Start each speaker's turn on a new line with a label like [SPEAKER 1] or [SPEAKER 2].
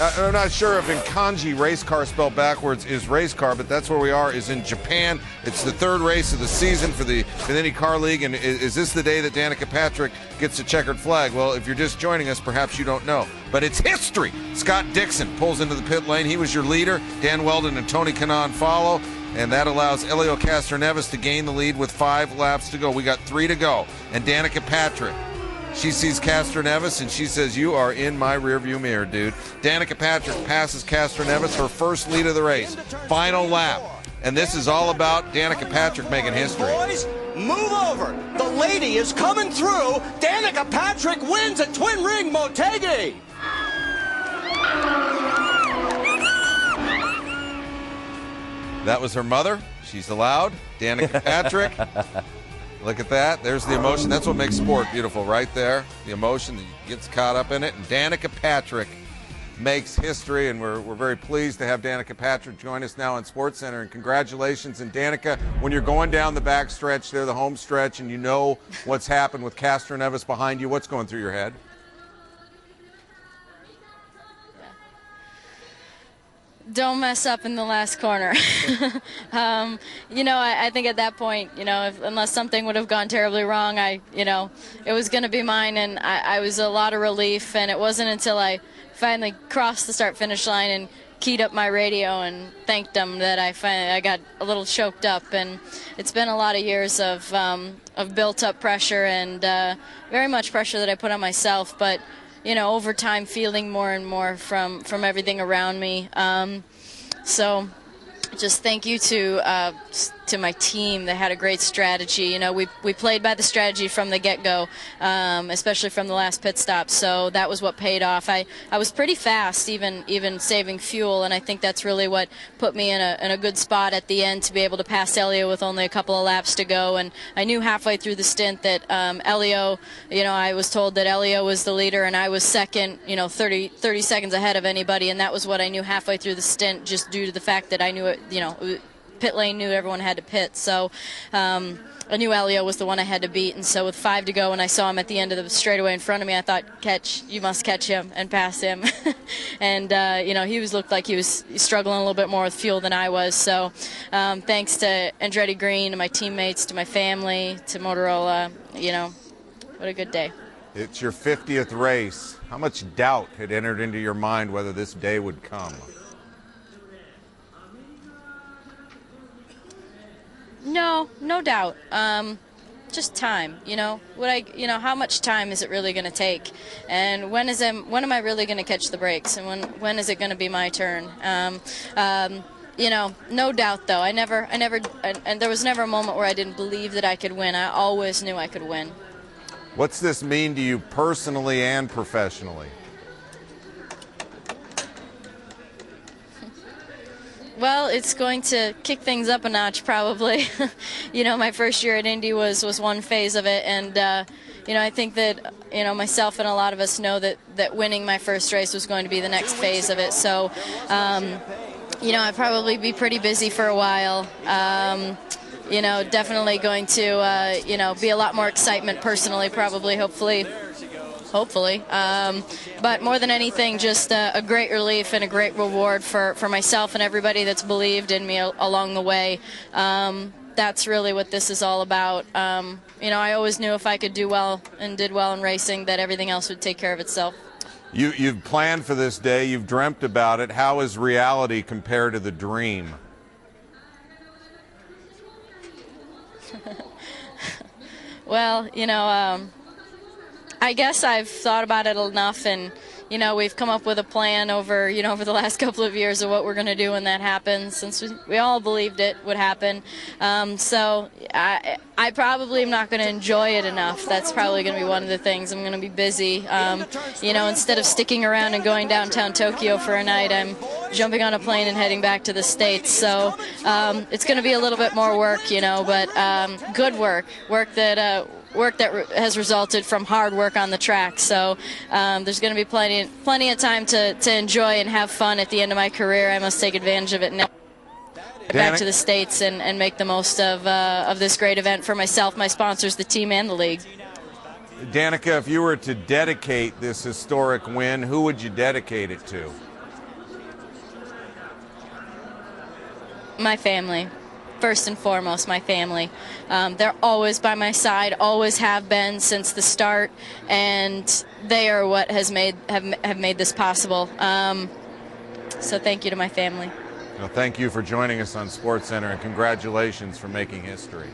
[SPEAKER 1] I'm not sure if in kanji race car spelled backwards is race car, but that's where we are, is in Japan. It's the third race of the season for the IndyCar League, and is this the day that Danica Patrick gets a checkered flag? Well, if you're just joining us, perhaps you don't know. But it's history. Scott Dixon pulls into the pit lane. He was your leader. Dan Weldon and Tony Kanaan follow, and that allows Helio Castroneves to gain the lead with 5 laps to go. We got 3 to go, and Danica Patrick, she sees Castroneves, and she says, "You are in my rearview mirror, dude." Danica Patrick passes Castroneves, her first lead of the race. Final lap. And this is all about Danica Patrick making history.
[SPEAKER 2] Boys, move over. The lady is coming through. Danica Patrick wins at Twin Ring Motegi.
[SPEAKER 1] That was her mother. She's allowed. Danica Patrick. Look at that. There's the emotion. That's what makes sport beautiful right there. The emotion that gets caught up in it. And Danica Patrick makes history, and we're very pleased to have Danica Patrick join us now on SportsCenter. And congratulations. And Danica, when you're going down the back stretch there, the home stretch, and you know what's happened with Castroneves behind you, what's going through your head?
[SPEAKER 3] Don't mess up in the last corner. You know, I think at that point, you know, unless something would have gone terribly wrong, you know, it was going to be mine, and I was a lot of relief. And it wasn't until I finally crossed the start-finish line and keyed up my radio and thanked them that I got a little choked up. And it's been a lot of years of built-up pressure, and very much pressure that I put on myself, but you know, over time, feeling more and more from everything around me. So just thank you to my team. They had a great strategy. You know, we played by the strategy from the get-go, especially from the last pit stop. So that was what paid off. I was pretty fast, even saving fuel, and I think that's really what put me in a good spot at the end to be able to pass Helio with only a couple of laps to go. And I knew halfway through the stint that Helio, you know, I was told that Helio was the leader and I was second, you know, 30 seconds ahead of anybody, and that was what I knew halfway through the stint, just due to the fact that I knew it, you know, pit lane knew everyone had to pit. So I knew Helio was the one I had to beat, and so with 5 to go and I saw him at the end of the straightaway in front of me, I thought, you must catch him and pass him. And you know, he looked like he was struggling a little bit more with fuel than I was. So thanks to Andretti Green, to my teammates, to my family, to Motorola, you know, what a good day.
[SPEAKER 1] It's your 50th race. How much doubt had entered into your mind whether this day would come?
[SPEAKER 3] No doubt. Just time. You know, how much time is it really going to take, and when am I really going to catch the brakes, and when is it going to be my turn? You know, no doubt though. And there was never a moment where I didn't believe that I could win. I always knew I could win.
[SPEAKER 1] What's this mean to you personally and professionally?
[SPEAKER 3] Well, it's going to kick things up a notch, probably. You know, my first year at Indy was one phase of it, and you know, I think that, you know, myself and a lot of us know that winning my first race was going to be the next phase of it. So, you know, I'd probably be pretty busy for a while. You know, definitely going to, you know, be a lot more excitement personally, probably, hopefully. But more than anything, just a great relief and a great reward for myself and everybody that's believed in me along the way. That's really what this is all about. You know, I always knew if I could do well and did well in racing, that everything else would take care of itself.
[SPEAKER 1] You've planned for this day. You've dreamt about it. How is reality compared to the dream?
[SPEAKER 3] Well, you know, I guess I've thought about it enough, and you know, we've come up with a plan over the last couple of years of what we're going to do when that happens, since we all believed it would happen. So I probably am not going to enjoy it enough. That's probably going to be one of the things. I'm going to be busy. You know, instead of sticking around and going downtown Tokyo for a night, I'm jumping on a plane and heading back to the States. So it's going to be a little bit more work, you know, but good work that has resulted from hard work on the track. So there's going to be plenty of time to enjoy and have fun at the end of my career. I must take advantage of it now. Back to the States and make the most of this great event for myself, my sponsors, the team, and the league.
[SPEAKER 1] Danica, if you were to dedicate this historic win, who would you dedicate it to?
[SPEAKER 3] My family. First and foremost, my family. They're always by my side, always have been since the start, and they are what have made this possible. So thank you to my family.
[SPEAKER 1] Well, thank you for joining us on SportsCenter, and congratulations for making history.